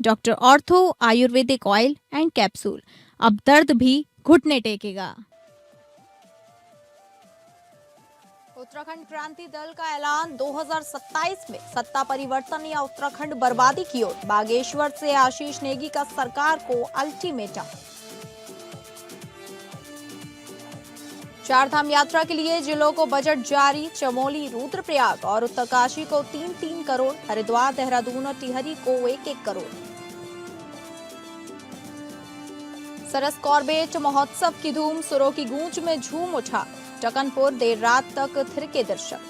Doctor ortho Ayurvedic oil and capsule. अब दर्द भी घुटने टेकेगा। उत्तराखंड क्रांति दल का ऐलान, 2027 में सत्ता परिवर्तन या उत्तराखंड बर्बादी की ओर। बागेश्वर से आशीष नेगी का सरकार को अल्टीमेटम। चारधाम यात्रा के लिए जिलों को बजट जारी। चमोली, रुद्रप्रयाग और उत्तरकाशी को 3-3 करोड़, हरिद्वार, देहरादून और टिहरी को 1-1 करोड़। सरस कॉर्बेट महोत्सव की धूम, सुरों की गूंज में झूम उठा। टकनपुर, देर रात तक थिरके दर्शक।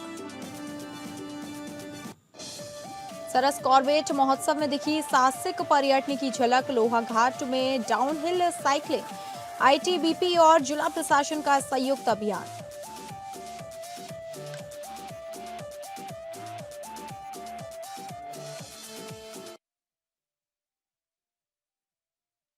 सरस कॉर्बेट महोत्सव में दिखी साहसिक पर्यटन की झलक। लोहा घाट में डाउनहिल साइकिलिंग, आईटीबीपी और जिला प्रशासन का संयुक्त अभियान।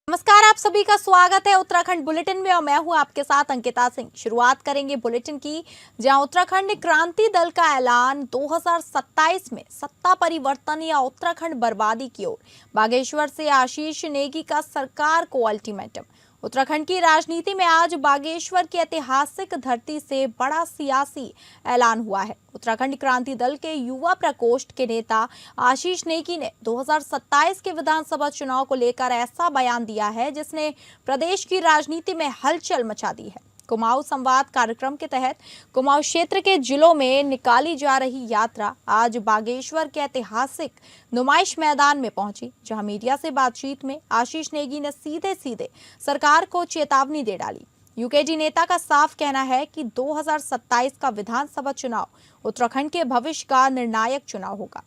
नमस्कार, आप सभी का स्वागत है उत्तराखंड बुलेटिन में और मैं हूं आपके साथ अंकिता सिंह। शुरुआत करेंगे बुलेटिन की, जहां उत्तराखंड क्रांति दल का ऐलान, 2027 में सत्ता परिवर्तन या उत्तराखंड बर्बादी की ओर। बागेश्वर से आशीष नेगी का सरकार को अल्टीमेटम। उत्तराखंड की राजनीति में आज बागेश्वर की ऐतिहासिक धरती से बड़ा सियासी ऐलान हुआ है। उत्तराखंड क्रांति दल के युवा प्रकोष्ठ के नेता आशीष नेगी ने 2027 के विधानसभा चुनाव को लेकर ऐसा बयान दिया है जिसने प्रदेश की राजनीति में हलचल मचा दी है। कुमाऊं संवाद कार्यक्रम के तहत कुमाऊं क्षेत्र के जिलों में निकाली जा रही यात्रा आज बागेश्वर के ऐतिहासिक नुमाइश मैदान में पहुंची, जहां मीडिया से बातचीत में आशीष नेगी ने सीधे सीधे सरकार को चेतावनी दे डाली। यूकेडी नेता का साफ कहना है कि 2027 का विधानसभा चुनाव उत्तराखंड के भविष्य का निर्णायक चुनाव होगा।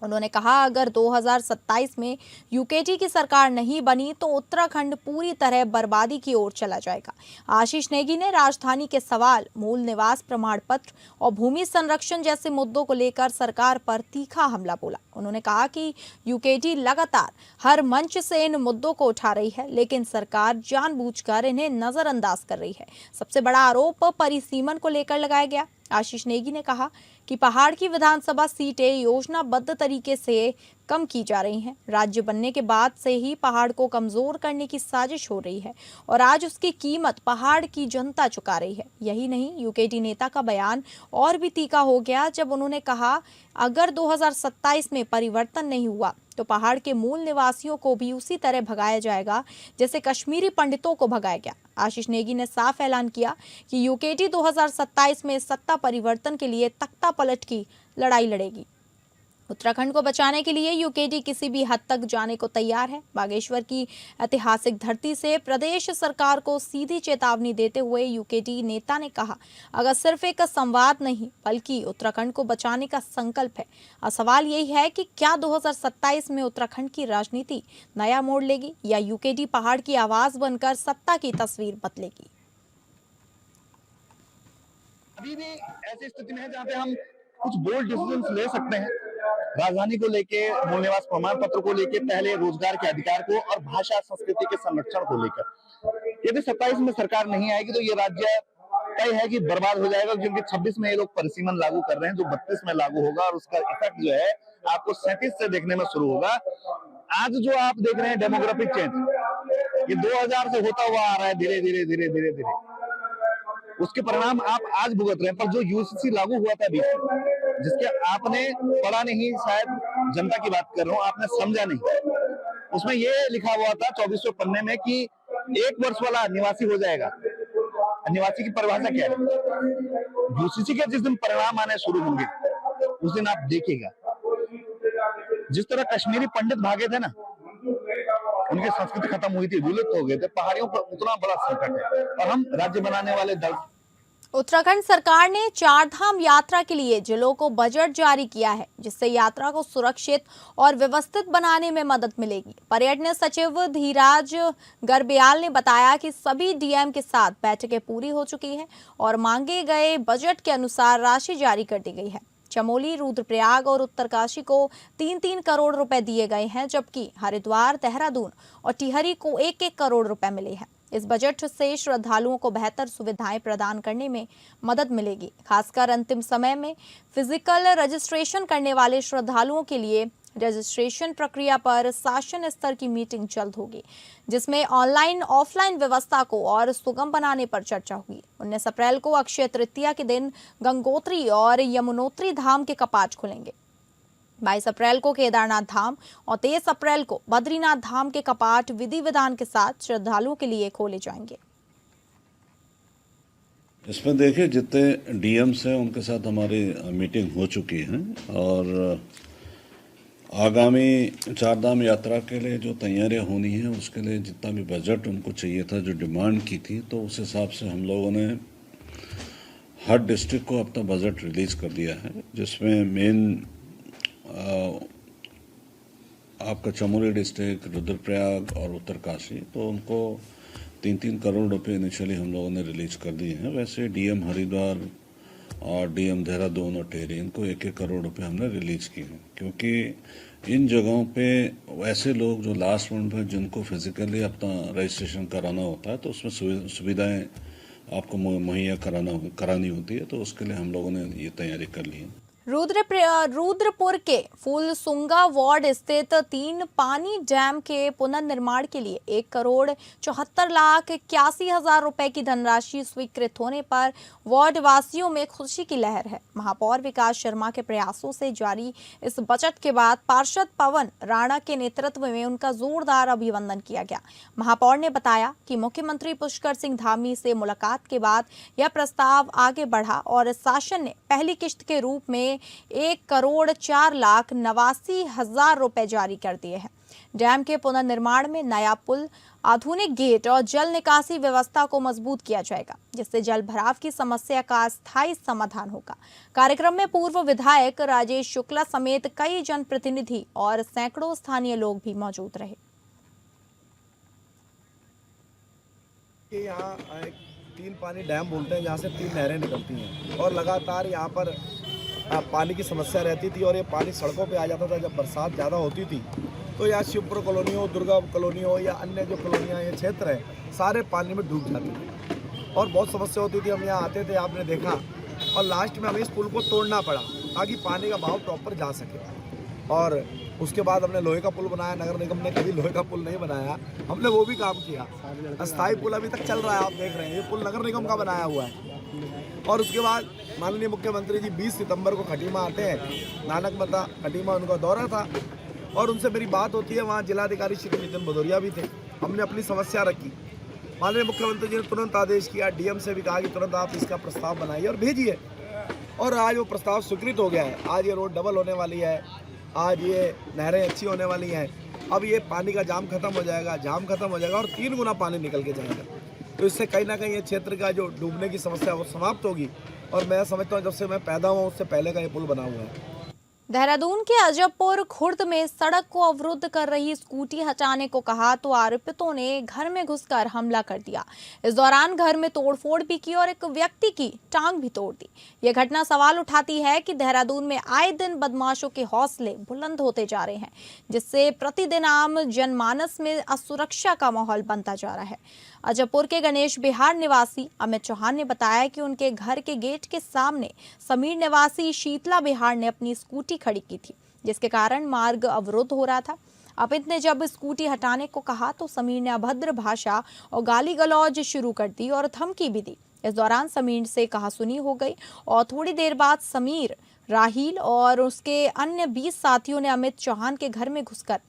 उन्होंने कहा, अगर 2027 में यूकेडी की सरकार नहीं बनी तो उत्तराखंड पूरी तरह बर्बादी की ओर चला जाएगा। आशीष नेगी ने राजधानी के सवाल, मूल निवास प्रमाण पत्र और भूमि संरक्षण जैसे मुद्दों को लेकर सरकार पर तीखा हमला बोला। उन्होंने कहा कि यूकेडी लगातार हर मंच से इन मुद्दों को उठा रही है, लेकिन सरकार जानबूझकर इन्हें नजरअंदाज कर रही है। सबसे बड़ा आरोप परिसीमन को लेकर लगाया गया। आशीष नेगी ने कहा कि पहाड़ की विधानसभा सीटें योजनाबद्ध तरीके से कम की जा रही हैं। राज्य बनने के बाद से ही पहाड़ को कमजोर करने की साजिश हो रही है और आज उसकी कीमत पहाड़ की जनता चुका रही है। यही नहीं, यूकेडी नेता का बयान और भी तीखा हो गया जब उन्होंने कहा, अगर 2027 में परिवर्तन नहीं हुआ तो पहाड़ के मूल निवासियों को भी उसी तरह भगाया जाएगा जैसे कश्मीरी पंडितों को भगाया गया। आशीष नेगी ने साफ ऐलान किया कि यूकेडी 2027 में सत्ता परिवर्तन के लिए तख्ता पलट की लड़ाई लड़ेगी। उत्तराखंड को बचाने के लिए यूकेडी किसी भी हद तक जाने को तैयार है। बागेश्वर की ऐतिहासिक धरती से प्रदेश सरकार को सीधी चेतावनी देते हुए यूकेडी नेता ने कहा, अगर सिर्फ एक संवाद नहीं बल्कि उत्तराखंड को बचाने का संकल्प है। और सवाल यही है कि क्या 2027 में उत्तराखंड की राजनीति नया मोड़ लेगी या यूकेडी पहाड़ की आवाज बनकर सत्ता की तस्वीर बदलेगी। अभी भी ऐसी स्थिति में है जहाँ पे हम कुछ बोल्ड डिसीजंस ले सकते हैं। राजधानी को लेके, मूल निवास प्रमाण पत्र को लेके, पहले रोजगार के अधिकार को और भाषा संस्कृति के संरक्षण को लेकर। यदि 27 में सरकार नहीं आएगी तो ये राज्य तय है कि बर्बाद हो जाएगा, क्योंकि 26 में ये लोग परिसीमन लागू कर रहे हैं जो 32 में लागू होगा और उसका इफेक्ट जो है आपको 37 से देखने में शुरू होगा। आज जो आप देख रहे हैं डेमोग्राफिक चेंज, ये 2000 से होता हुआ आ रहा है धीरे धीरे धीरे धीरे धीरे, उसके परिणाम आप आज भुगत रहे हैं। पर जो यूसीसी लागू हुआ था बीच में, जिसके आपने पढ़ा नहीं, शायद जनता की बात कर रहा हूँ, आपने समझा नहीं, उसमें ये लिखा हुआ था 24वें पन्ने में कि 1 वर्ष वाला निवासी हो जाएगा। निवासी की परिभाषा क्या है? यूसीसी के जिस दिन परिणाम आने शुरू होंगे उस दिन आप देखिएगा, जिस तरह कश्मीरी पंडित भागे थे ना, उनकी संस्कृति खत्म हुई थी, विलुप्त हो गए थे, पहाड़ियों पर उतना बड़ा संकट है और हम राज्य बनाने वाले दल। उत्तराखंड सरकार ने चारधाम यात्रा के लिए जिलों को बजट जारी किया है, जिससे यात्रा को सुरक्षित और व्यवस्थित बनाने में मदद मिलेगी। पर्यटन सचिव धीराज गर्ब्याल ने बताया कि सभी डीएम के साथ बैठकें पूरी हो चुकी हैं और मांगे गए बजट के अनुसार राशि जारी कर दी गई है। चमोली, रुद्रप्रयाग और उत्तरकाशी को 3-3 करोड़ रुपए दिए गए हैं, जबकि हरिद्वार, देहरादून और टिहरी को 1-1 करोड़ रुपए मिले हैं। इस बजट से श्रद्धालुओं को बेहतर सुविधाएं प्रदान करने में मदद मिलेगी। खासकर अंतिम समय में फिजिकल रजिस्ट्रेशन करने वाले श्रद्धालुओं के लिए रजिस्ट्रेशन प्रक्रिया पर शासन स्तर की मीटिंग जल्द होगी, जिसमें ऑनलाइन ऑफलाइन व्यवस्था को और सुगम बनाने पर चर्चा होगी। 19 अप्रैल को अक्षय तृतीया के दिन गंगोत्री और यमुनोत्री धाम के कपाट खुलेंगे। 22 अप्रैल को केदारनाथ धाम और 23 अप्रैल को बद्रीनाथ धाम के कपाट विधि विधान के साथ श्रद्धालुओं के लिए खोले जाएंगे। इसमें देखिए, जितने डीएम्स हैं उनके साथ हमारी मीटिंग हो चुकी है और आगामी चारधाम यात्रा के लिए जो तैयारियां होनी है उसके लिए जितना भी बजट उनको चाहिए था, जो डिमांड की थी, तो उस हिसाब से हम लोगों ने हर डिस्ट्रिक्ट को अपना बजट रिलीज कर दिया है, जिसमें मेन आपका चमोली डिस्ट्रिक्ट, रुद्रप्रयाग और उत्तरकाशी, तो उनको 3-3 करोड़ रुपए इनिशियली हम लोगों ने रिलीज कर दिए हैं। वैसे डीएम हरिद्वार और डीएम देहरादून और टेहरी, इनको 1-1 करोड़ रुपए हमने रिलीज किए हैं, क्योंकि इन जगहों पे ऐसे लोग जो लास्ट मोमेंट में जिनको फिजिकली अपना रजिस्ट्रेशन कराना होता है, तो उसमें सुविधाएं आपको मुहैया करानी होती है, तो उसके लिए हम लोगों ने ये तैयारी कर ली है। रुद्रपुर के फूलसुंगा वार्ड स्थित 3 पानी डैम के पुनर्निर्माण के लिए 1,74,81,000 रुपए की धनराशि स्वीकृत होने पर वार्ड वासियों में खुशी की लहर है। महापौर विकास शर्मा के प्रयासों से जारी इस बजट के बाद पार्षद पवन राणा के नेतृत्व में उनका जोरदार अभिनंदन किया गया। महापौर ने बताया कि मुख्यमंत्री पुष्कर सिंह धामी से मुलाकात के बाद यह प्रस्ताव आगे बढ़ा और शासन ने पहली किश्त के रूप में 1,04,89,000 रुपए जारी कर दिए हैं। डैम के पुनर्निर्माण में नया पुल, आधुनिक गेट और जल निकासी व्यवस्था को मजबूत किया जाएगा, जिससे जल भराव की समस्या का स्थायी समाधान होगा। कार्यक्रम में पूर्व विधायक राजेश शुक्ला समेत कई जनप्रतिनिधि और सैकड़ों स्थानीय लोग भी मौजूद रहे। यहाँ 3 पानी डैम बोलते हैं, जहाँ से 3 नहरें निकलती हैं और लगातार यहाँ पर पानी की समस्या रहती थी और ये पानी सड़कों पे आ जाता था जब बरसात ज़्यादा होती थी। तो यहाँ शिवपुर कॉलोनी हो, दुर्गा कॉलोनी हो या अन्य जो कॉलोनियाँ ये क्षेत्र हैं, सारे पानी में डूब जाते थे और बहुत समस्या होती थी। हम यहाँ आते थे, आपने देखा, और लास्ट में हमें इस पुल को तोड़ना पड़ा ताकि पानी का बहाव प्रॉपर जा सके। और उसके बाद हमने लोहे का पुल बनाया। नगर निगम ने कभी लोहे का पुल नहीं बनाया, हमने वो भी काम किया। अस्थायी पुल अभी तक चल रहा है, आप देख रहे हैं, ये पुल नगर निगम का बनाया हुआ है। और उसके बाद माननीय मुख्यमंत्री जी 20 सितंबर को खटीमा आते हैं, नानक मता खटीमा उनका दौरा था और उनसे मेरी बात होती है। वहाँ जिलाधिकारी श्री नितिन भदौरिया भी थे। हमने अपनी समस्या रखी, माननीय मुख्यमंत्री जी ने तुरंत आदेश किया, डीएम से भी कहा कि तुरंत आप इसका प्रस्ताव बनाइए और भेजिए। और आज वो प्रस्ताव स्वीकृत हो गया है। आज ये रोड डबल होने वाली है, आज ये नहरें अच्छी होने वाली हैं। अब ये पानी का जाम खत्म हो जाएगा और 3 गुना पानी निकल के जाएगा। तो इससे कहीं ना कहीं ये क्षेत्र का जो डूबने की समस्या वो समाप्त होगी। और मैं समझता हूँ जब से मैं पैदा हुआ उससे पहले का ये पुल बना हुआ है। देहरादून के अजबपुर खुर्द में सड़क को अवरुद्ध कर रही स्कूटी हटाने को कहा तो आरोपितों ने घर में घुसकर हमला कर दिया। इस दौरान घर में तोड़फोड़ भी की और एक व्यक्ति की टांग भी तोड़ दी। यह घटना सवाल उठाती है कि देहरादून में आए दिन बदमाशों के हौसले बुलंद होते जा रहे हैं, जिससे प्रतिदिन आम जनमानस में असुरक्षा का माहौल बनता जा रहा है। अजबपुर के गणेश बिहार निवासी अमित चौहान ने बताया कि उनके घर के गेट के सामने समीर निवासी शीतला बिहार ने अपनी स्कूटी खड़ी की थी, जिसके कारण मार्ग अवरुद्ध हो रहा था। अमित ने जब स्कूटी हटाने को कहा तो समीर ने अभद्र भाषा और गाली गलौज शुरू कर दी और धमकी भी दी। इस दौरान समीर से कहासुनी हो गई और थोड़ी देर बाद समीर, राहील और उसके अन्य 20 साथियों ने अमित चौहान के घर में घुसकर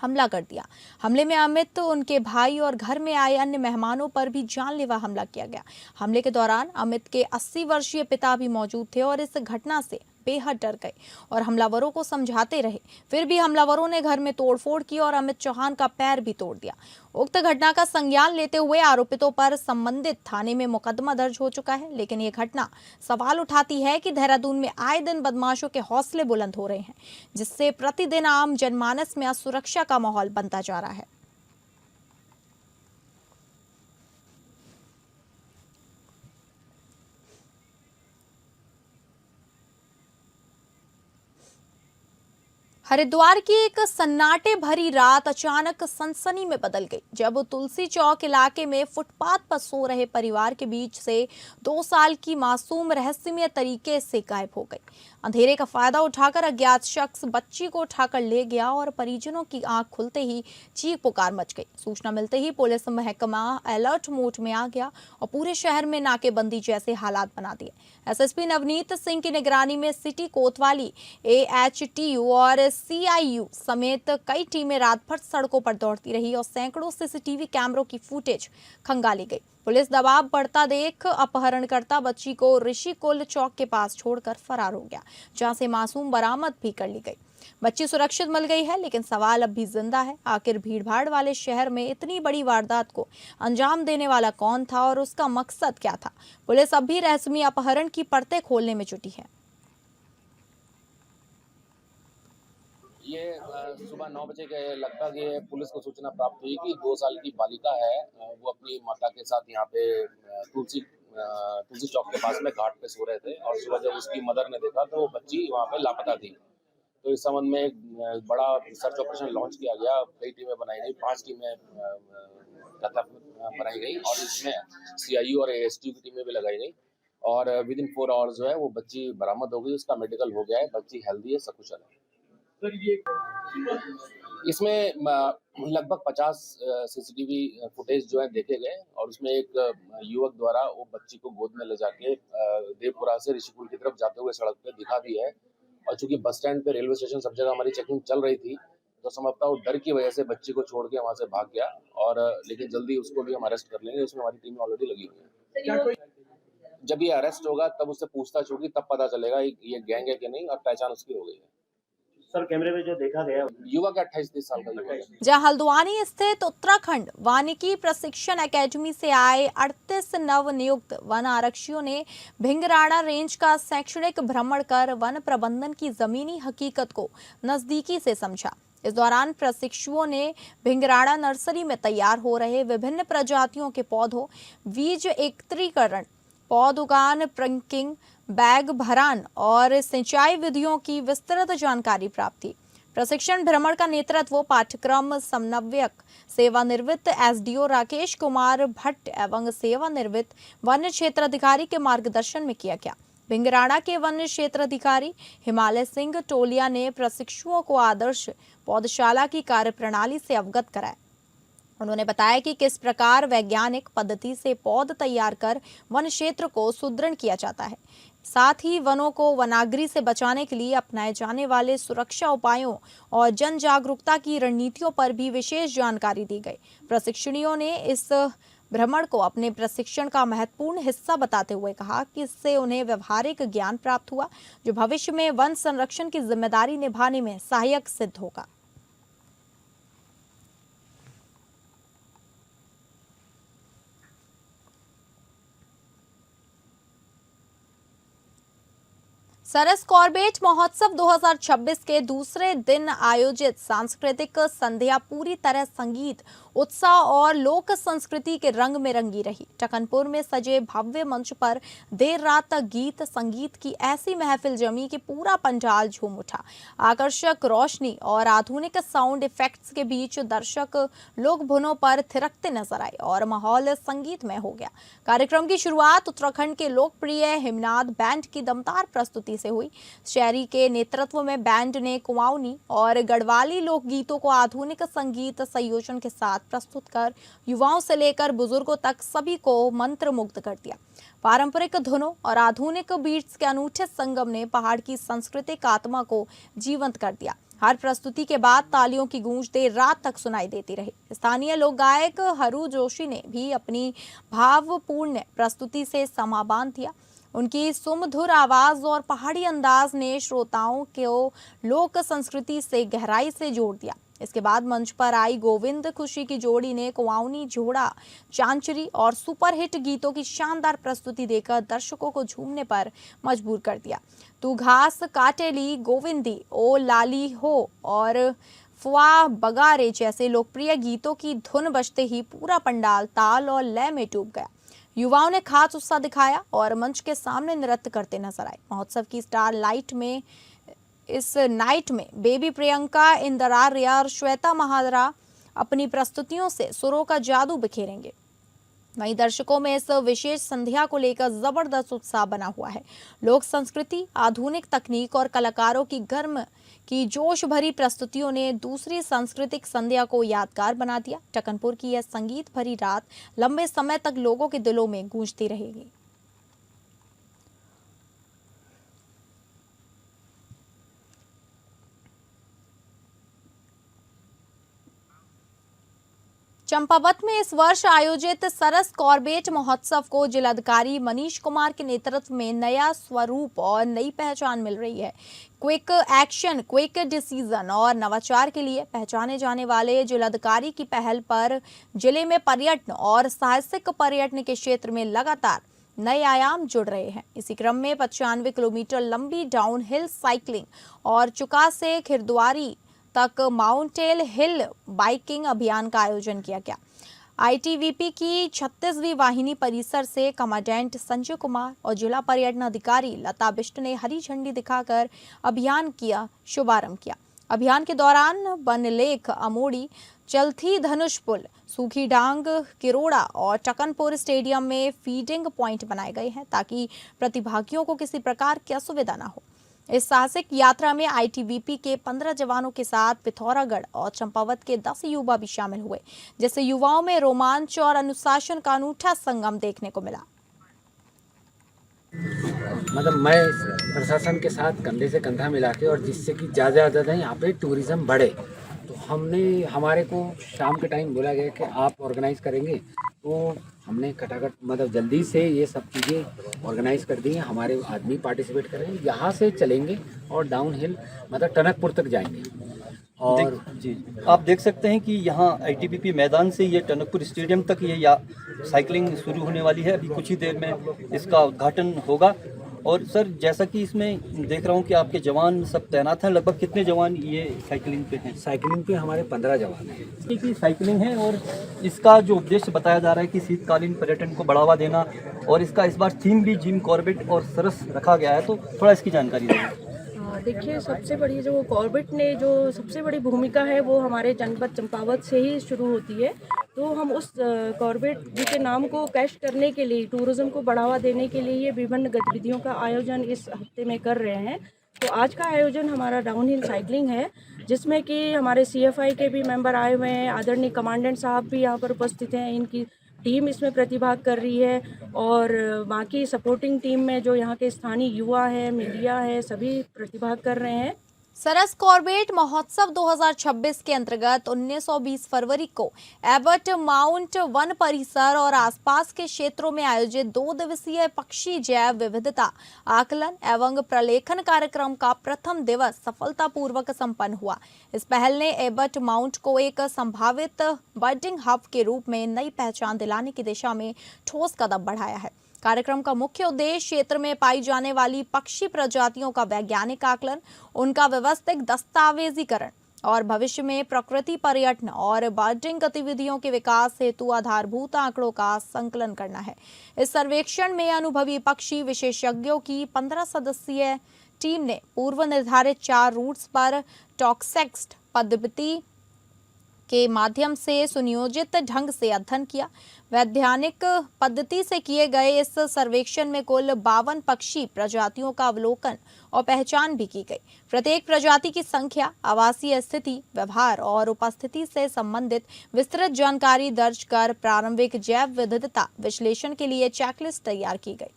हमला कर दिया। हमले में अमित, उनके भाई और घर में आए अन्य मेहमानों पर भी जानलेवा हमला किया गया। हमले के दौरान अमित के 80 वर्षीय पिता भी मौजूद थे और इस घटना से बेहद डर गए और हमलावरों को समझाते रहे। फिर भी हमलावरों ने घर में तोड़फोड़ की और अमित चौहान का पैर भी तोड़ दिया। उक्त घटना का संज्ञान लेते हुए आरोपितों पर संबंधित थाने में मुकदमा दर्ज हो चुका है। लेकिन ये घटना सवाल उठाती है कि देहरादून में आए दिन बदमाशों के हौसले बुलंद हो रहे हैं, जिससे प्रतिदिन आम जनमानस में असुरक्षा का माहौल बनता जा रहा है। हरिद्वार की एक सन्नाटे भरी रात अचानक सनसनी में बदल गई जब तुलसी चौक इलाके में फुटपाथ पर सो रहे परिवार के बीच से 2 साल की मासूम रहस्यमय तरीके से गायब हो गई। अंधेरे का फायदा उठाकर अज्ञात शख्स बच्ची को उठाकर ले गया और परिजनों की आंख खुलते ही चीख पुकार मच गई। सूचना मिलते ही पुलिस महकमा अलर्ट मोड में आ गया और पूरे शहर में नाकेबंदी जैसे हालात बना दिए। एसएसपी नवनीत सिंह की निगरानी में सिटी कोतवाली, AHTU और CIU समेत कई टीमें रात भर सड़कों पर दौड़ती रही और सैकड़ों सीसीटीवी कैमरों की फुटेज खंगाली गई। पुलिस दबाव बढ़ता देख अपहरणकर्ता बच्ची को ऋषिकुल चौक के पास छोड़कर फरार हो गया, जहां से मासूम बरामद भी कर ली गई। बच्ची सुरक्षित मिल गई है, लेकिन सवाल अब भी जिंदा है। आखिर भीड़भाड़ वाले शहर में इतनी बड़ी वारदात को अंजाम देने वाला कौन था और उसका मकसद क्या था? पुलिस अब भी रहस्यमय अपहरण की परतें खोलने में जुटी है। ये सुबह 9 बजे के लगभग ये पुलिस को सूचना प्राप्त हुई कि 2 साल की बालिका है, वो अपनी माता के साथ यहाँ पे तुलसी चौक के पास में घाट पे सो रहे थे और सुबह जब उसकी मदर ने देखा तो वो बच्ची वहाँ पे लापता थी। तो इस संबंध में एक बड़ा सर्च ऑपरेशन लॉन्च किया गया। कई टीमें बनाई गई, 5 टीमें बनाई गई और इसमें CIU और AHTU की टीमें भी लगाई गई और विद इन 4 आवर्स जो है वो बच्ची बरामद हो गई। उसका मेडिकल हो गया है, बच्ची हेल्दी है, सकुशल है। इसमें लगभग 50 CCTV फुटेज जो है देखे गए और उसमें एक युवक द्वारा वो बच्ची को गोद में ले जाके देवपुरा से ऋषिकुल की तरफ जाते हुए सड़क पे दिखा दी है। और चूंकि बस स्टैंड पे, रेलवे स्टेशन, सब जगह हमारी चेकिंग चल रही थी, तो संभवतः वो डर की वजह से बच्ची को छोड़ के वहां से भाग गया और लेकिन जल्दी उसको भी हम अरेस्ट कर लेंगे। उसमें हमारी टीम ऑलरेडी लगी हुई है। जब ये अरेस्ट होगा तब उससे पूछताछ होगी, तब पता चलेगा ये गैंग है कि नहीं और पहचान उसकी हो गई है। सर, कैमरे में जो देखा गया युवक 28-30 साल का युवक है। जहां हल्द्वानी स्थित उत्तराखंड वानिकी प्रशिक्षण एकेडमी से आए 38 नवनियुक्त वन आरक्षियों ने भिंगराड़ा रेंज का शैक्षणिक भ्रमण कर वन प्रबंधन की जमीनी हकीकत को नजदीकी से समझा। इस दौरान प्रशिक्षुओं ने भिंगराड़ा नर्सरी में तैयार हो रहे विभिन्न प्रजातियों के पौधों, बीज एकत्रीकरण, पौध उगान, प्रंकिंग, बैग भरान और सिंचाई विधियों की विस्तृत जानकारी प्राप्त की। प्रशिक्षण भ्रमण का नेतृत्व पाठ्यक्रम समन्वयक सेवानिवृत्त SDO राकेश कुमार भट्ट एवं सेवानिवृत्त वन्य क्षेत्र अधिकारी के मार्गदर्शन में किया गया। भिंगराड़ा के वन्य क्षेत्र अधिकारी हिमालय सिंह टोलिया ने प्रशिक्षुओं को आदर्श पौधशाला की कार्यप्रणाली से अवगत कराया। उन्होंने बताया कि किस प्रकार वैज्ञानिक पद्धति से पौध तैयार कर वन क्षेत्र को सुदृढ़ किया जाता है। साथ ही वनों को वनाग्नि से बचाने के लिए अपनाए जाने वाले सुरक्षा उपायों और जन जागरूकता की रणनीतियों पर भी विशेष जानकारी दी गई। प्रशिक्षुओं ने इस भ्रमण को अपने प्रशिक्षण का महत्वपूर्ण हिस्सा बताते हुए कहा कि इससे उन्हें व्यवहारिक ज्ञान प्राप्त हुआ जो भविष्य में वन संरक्षण की जिम्मेदारी निभाने में सहायक सिद्ध होगा। सरस कॉर्बेट महोत्सव 2026 के दूसरे दिन आयोजित सांस्कृतिक संध्या पूरी तरह संगीत, उत्साह और लोक संस्कृति के रंग में रंगी रही। टकनपुर में सजे भव्य मंच पर देर रात तक गीत संगीत की ऐसी महफिल जमी कि पूरा पंडाल झूम उठा। आकर्षक रोशनी और आधुनिक साउंड इफेक्ट्स के बीच दर्शक लोक भुनों पर थिरकते नजर आए और माहौल संगीतमय हो गया। कार्यक्रम की शुरुआत उत्तराखंड के लोकप्रिय हिमनाद बैंड की दमदार प्रस्तुति से हुई। शहरी के नेतृत्व में बैंड ने कुमाऊनी और गढ़वाली लोकगीतों को आधुनिक संगीत संयोजन के साथ प्रस्तुत कर युवाओं से लेकर बुजुर्गों तक सभी को मंत्रमुग्ध कर दिया। पारंपरिक धुनों और आधुनिक बीट्स के अनूठे संगम ने पहाड़ की सांस्कृतिक आत्मा को जीवंत कर दिया। हर प्रस्तुति के बाद तालियों की गूंज देर रात तक सुनाई देती रही। स्थानीय लोक गायक हरू जोशी ने भी अपनी भावपूर्ण प्रस्तुति से समा बांध दिया। उनकी सुमधुर आवाज और पहाड़ी अंदाज ने श्रोताओं को लोक संस्कृति से गहराई से जोड़ दिया। इसके बाद मंच पर आई गोविंद खुशी की जोड़ी ने कुमाऊनी, जोड़ा, चांचरी और सुपरहिट गीतों की शानदार प्रस्तुति देकर दर्शकों को झूमने पर मजबूर कर दिया। तू घास काटेली, गोविंदी, ओ लाली हो और फुआ बगारे जैसे लोकप्रिय गीतों की धुन बजते ही पूरा पंडाल ताल और लय में डूब गया। युवाओं ने खास उत्साह दिखाया और मंच के सामने नृत्य करते नजर आए। महोत्सव की स्टार लाइट में इस नाइट में बेबी प्रियंका, इंदिरा आर्या और श्वेता महारा अपनी प्रस्तुतियों से सुरों का जादू बिखेरेंगे। वहीं दर्शकों में इस विशेष संध्या को लेकर जबरदस्त उत्साह बना हुआ है। लोक संस्कृति, आधुनिक तकनीक और कलाकारों की गर्म की जोश भरी प्रस्तुतियों ने दूसरी सांस्कृतिक संध्या को यादगार बना दिया। टकनपुर की यह संगीत भरी रात लंबे समय तक लोगों के दिलों में गूंजती रहेगी। चंपावत में इस वर्ष आयोजित सरस कॉर्बेट महोत्सव को जिलाधिकारी मनीष कुमार के नेतृत्व में नया स्वरूप और नई पहचान मिल रही है। क्विक एक्शन, क्विक डिसीजन और नवाचार के लिए पहचाने जाने वाले जिलाधिकारी की पहल पर जिले में पर्यटन और साहसिक पर्यटन के क्षेत्र में लगातार नए आयाम जुड़ रहे हैं। इसी क्रम में 95 किलोमीटर लंबी डाउन हिल साइकिलिंग और चुका से खिरद्वारी तक माउंटेन हिल बाइकिंग अभियान का आयोजन किया गया। आईटीबीपी की 36वीं वाहिनी परिसर से कमांडेंट संजय कुमार और जिला पर्यटन अधिकारी लता बिष्ट ने हरी झंडी दिखाकर अभियान किया शुभारंभ किया। अभियान के दौरान बनलेख, अमोड़ी, चलथी धनुष पुल, सूखी डांग, किरोड़ा और टकनपुर स्टेडियम में फीडिंग पॉइंट बनाए गए हैं ताकि प्रतिभागियों को किसी प्रकार की असुविधा न हो। इस साहसिक यात्रा में आईटीबीपी के 15 जवानों के साथ पिथौरागढ़ और चंपावत के 10 युवा भी शामिल हुए, जिससे युवाओं में रोमांच और अनुशासन का अनूठा संगम देखने को मिला। मतलब मैं प्रशासन के साथ कंधे से कंधा मिला के, और जिससे कि ज़्यादा ज़्यादा यहाँ पे टूरिज़्म बढ़े, तो हमारे को शाम के टाइम बोला गया कि आप ऑर्गेनाइज़ करेंगे, तो हमने खटाखट मतलब जल्दी से ये सब चीज़ें ऑर्गेनाइज़ कर दी हैं। हमारे आदमी पार्टिसिपेट करेंगे, यहाँ से चलेंगे और डाउन हिल मतलब टनकपुर तक जाएंगे। और जी आप देख सकते हैं कि यहाँ आईटीबीपी मैदान से ये टनकपुर स्टेडियम तक ये साइकिलिंग शुरू होने वाली है। अभी कुछ ही देर में इसका उद्घाटन होगा। और सर, जैसा कि इसमें देख रहा हूँ कि आपके जवान सब तैनात हैं, लगभग कितने जवान ये साइकिलिंग पे हैं? साइकिलिंग पे हमारे 15 जवान हैं। की साइकिलिंग है और इसका जो उद्देश्य बताया जा रहा है कि शीतकालीन पर्यटन को बढ़ावा देना, और इसका इस बार थीम भी जिम कॉर्बेट और सरस रखा गया है, तो थोड़ा इसकी जानकारी दें। देखिए, सबसे बड़ी जो कॉर्बेट ने जो सबसे बड़ी भूमिका है वो हमारे जनपद चंपावत से ही शुरू होती है। तो हम उस कॉर्बेट जी के नाम को कैश करने के लिए, टूरिज़्म को बढ़ावा देने के लिए ये विभिन्न गतिविधियों का आयोजन इस हफ्ते में कर रहे हैं। तो आज का आयोजन हमारा डाउन हिल साइकिलिंग है, जिसमें कि हमारे CFI के भी मेंबर आए हुए हैं। आदरणीय कमांडेंट साहब भी यहाँ पर उपस्थित हैं, इनकी टीम इसमें प्रतिभाग कर रही है, और बाकी सपोर्टिंग टीम में जो यहाँ के स्थानीय युवा है, मीडिया है, सभी प्रतिभाग कर रहे हैं। सरस कॉर्बेट महोत्सव 2026 के अंतर्गत 19 और 20 फरवरी को एबट माउंट वन परिसर और आसपास के क्षेत्रों में आयोजित 2 दिवसीय पक्षी जैव विविधता आकलन एवं प्रलेखन कार्यक्रम का प्रथम दिवस सफलतापूर्वक संपन्न हुआ। इस पहल ने एबट माउंट को एक संभावित बर्डिंग हब के रूप में नई पहचान दिलाने की दिशा में ठोस कदम बढ़ाया है। कार्यक्रम का मुख्य उद्देश्य क्षेत्र में पाई जाने वाली पक्षी प्रजातियों का वैज्ञानिक आकलन, उनका व्यवस्थित दस्तावेजीकरण और भविष्य में प्रकृति पर्यटन और बर्डिंग गतिविधियों के विकास हेतु आधारभूत आंकड़ों का संकलन करना है। इस सर्वेक्षण में अनुभवी पक्षी विशेषज्ञों की 15 सदस्यीय टीम ने पूर्व निर्धारित 4 रूट्स पर टॉक्सेक्स्ट पद्धति के माध्यम से सुनियोजित ढंग से अध्ययन किया। वैज्ञानिक पद्धति से किए गए इस सर्वेक्षण में कुल 52 पक्षी प्रजातियों का अवलोकन और पहचान भी की गई। प्रत्येक प्रजाति की संख्या, आवासीय स्थिति, व्यवहार और उपस्थिति से संबंधित विस्तृत जानकारी दर्ज कर प्रारंभिक जैव विविधता विश्लेषण के लिए चेकलिस्ट तैयार की गई।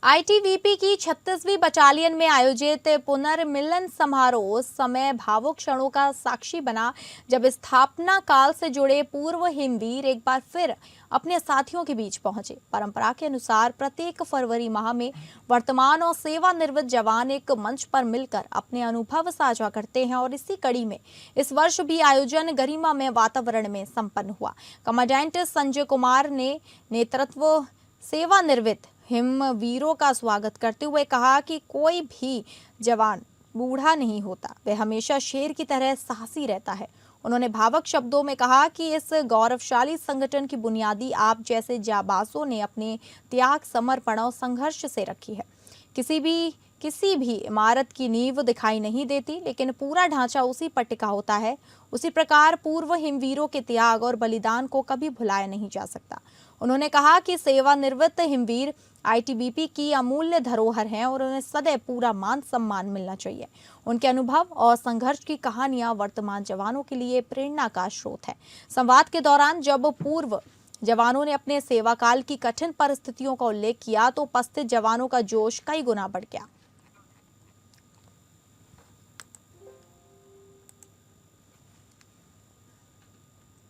आईटीबीपी की 36वीं बटालियन में आयोजित पुनर्मिलन समारोह उस समय भावुक क्षणों का साक्षी बना जब स्थापना काल से जुड़े पूर्व हिमवीर एक बार फिर अपने साथियों के बीच पहुंचे। परंपरा के अनुसार प्रत्येक फरवरी माह में वर्तमान और सेवानिवृत्त जवान एक मंच पर मिलकर अपने अनुभव साझा करते हैं, और इसी कड़ी में इस वर्ष भी आयोजन गरिमामय वातावरण में संपन्न हुआ। कमांडेंट संजय कुमार ने नेतृत्व सेवानिवृत्त हिमवीरों का स्वागत करते हुए कहा कि कोई भी जवान बूढ़ा नहीं होता, वह हमेशा शेर की तरह साहसी रहता है। उन्होंने भावुक शब्दों में कहा कि इस गौरवशाली संगठन की बुनियादी आप जैसे जाबाजों ने अपने त्याग, समर्पण और संघर्ष से रखी है। किसी भी इमारत की नींव दिखाई नहीं देती, लेकिन पूरा ढांचा उसी पर टिका होता है। उसी प्रकार पूर्व हिमवीरों के त्याग और बलिदान को कभी भुलाया नहीं जा सकता। उन्होंने कहा कि सेवानिवृत्त हिमवीर आईटीबीपी की अमूल्य धरोहर हैं और उन्हें सदैव पूरा मान सम्मान मिलना चाहिए। उनके अनुभव और संघर्ष की कहानियां वर्तमान जवानों के लिए प्रेरणा का स्रोत है। संवाद के दौरान जब पूर्व जवानों ने अपने सेवाकाल की कठिन परिस्थितियों का उल्लेख किया तो उपस्थित जवानों का जोश कई गुना बढ़ गया।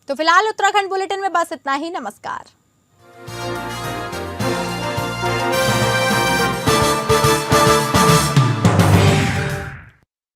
तो फिलहाल उत्तराखंड बुलेटिन में बस इतना ही। नमस्कार।